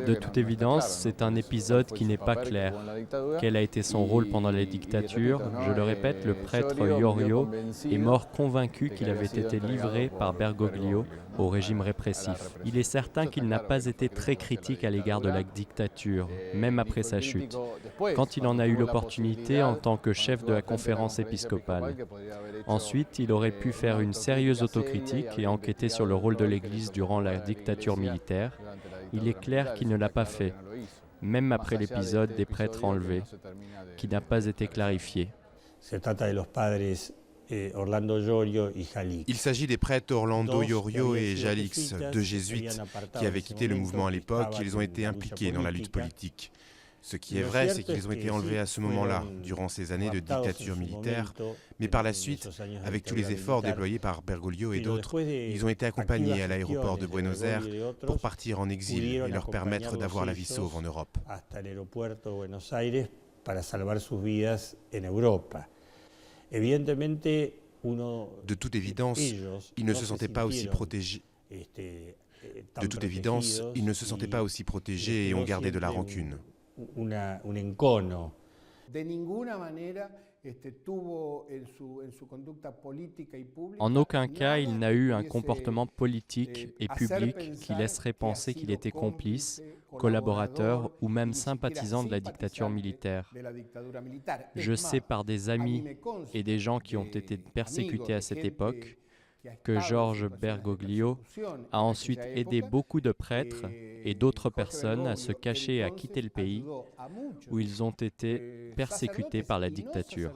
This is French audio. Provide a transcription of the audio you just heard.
De toute évidence, c'est un épisode qui n'est pas clair. Quel a été son rôle pendant la dictature? Je le répète, le prêtre Iorio est mort convaincu qu'il avait été livré par Bergoglio au régime répressif. Il est certain qu'il n'a pas été très critique à l'égard de la dictature, même après sa chute, quand il en a eu l'opportunité en tant que chef de la conférence épiscopale. Ensuite, il aurait pu faire une sérieuse autocritique et enquêter sur le rôle de l'Église durant la dictature militaire. Il est clair qu'il ne l'a pas fait, même après l'épisode des prêtres enlevés, qui n'a pas été clarifié. Il s'agit des prêtres Orlando Iorio et Jalix, deux jésuites qui avaient quitté le mouvement à l'époque. Ils ont été impliqués dans la lutte politique. Ce qui est vrai, c'est qu'ils ont été enlevés à ce moment-là, durant ces années de dictature militaire, mais par la suite, avec tous les efforts déployés par Bergoglio et d'autres, ils ont été accompagnés à l'aéroport de Buenos Aires pour partir en exil et leur permettre d'avoir la vie sauve en Europe. De toute évidence, ils ne se sentaient pas aussi protégés. De toute évidence, ils ne se sentaient pas aussi protégés et ont gardé de la rancune. En aucun cas, il n'a eu un comportement politique et public qui laisserait penser qu'il était complice, collaborateur ou même sympathisant de la dictature militaire. Je sais par des amis et des gens qui ont été persécutés à cette époque que George Bergoglio a ensuite aidé beaucoup de prêtres et d'autres personnes à se cacher et à quitter le pays où ils ont été persécutés par la dictature.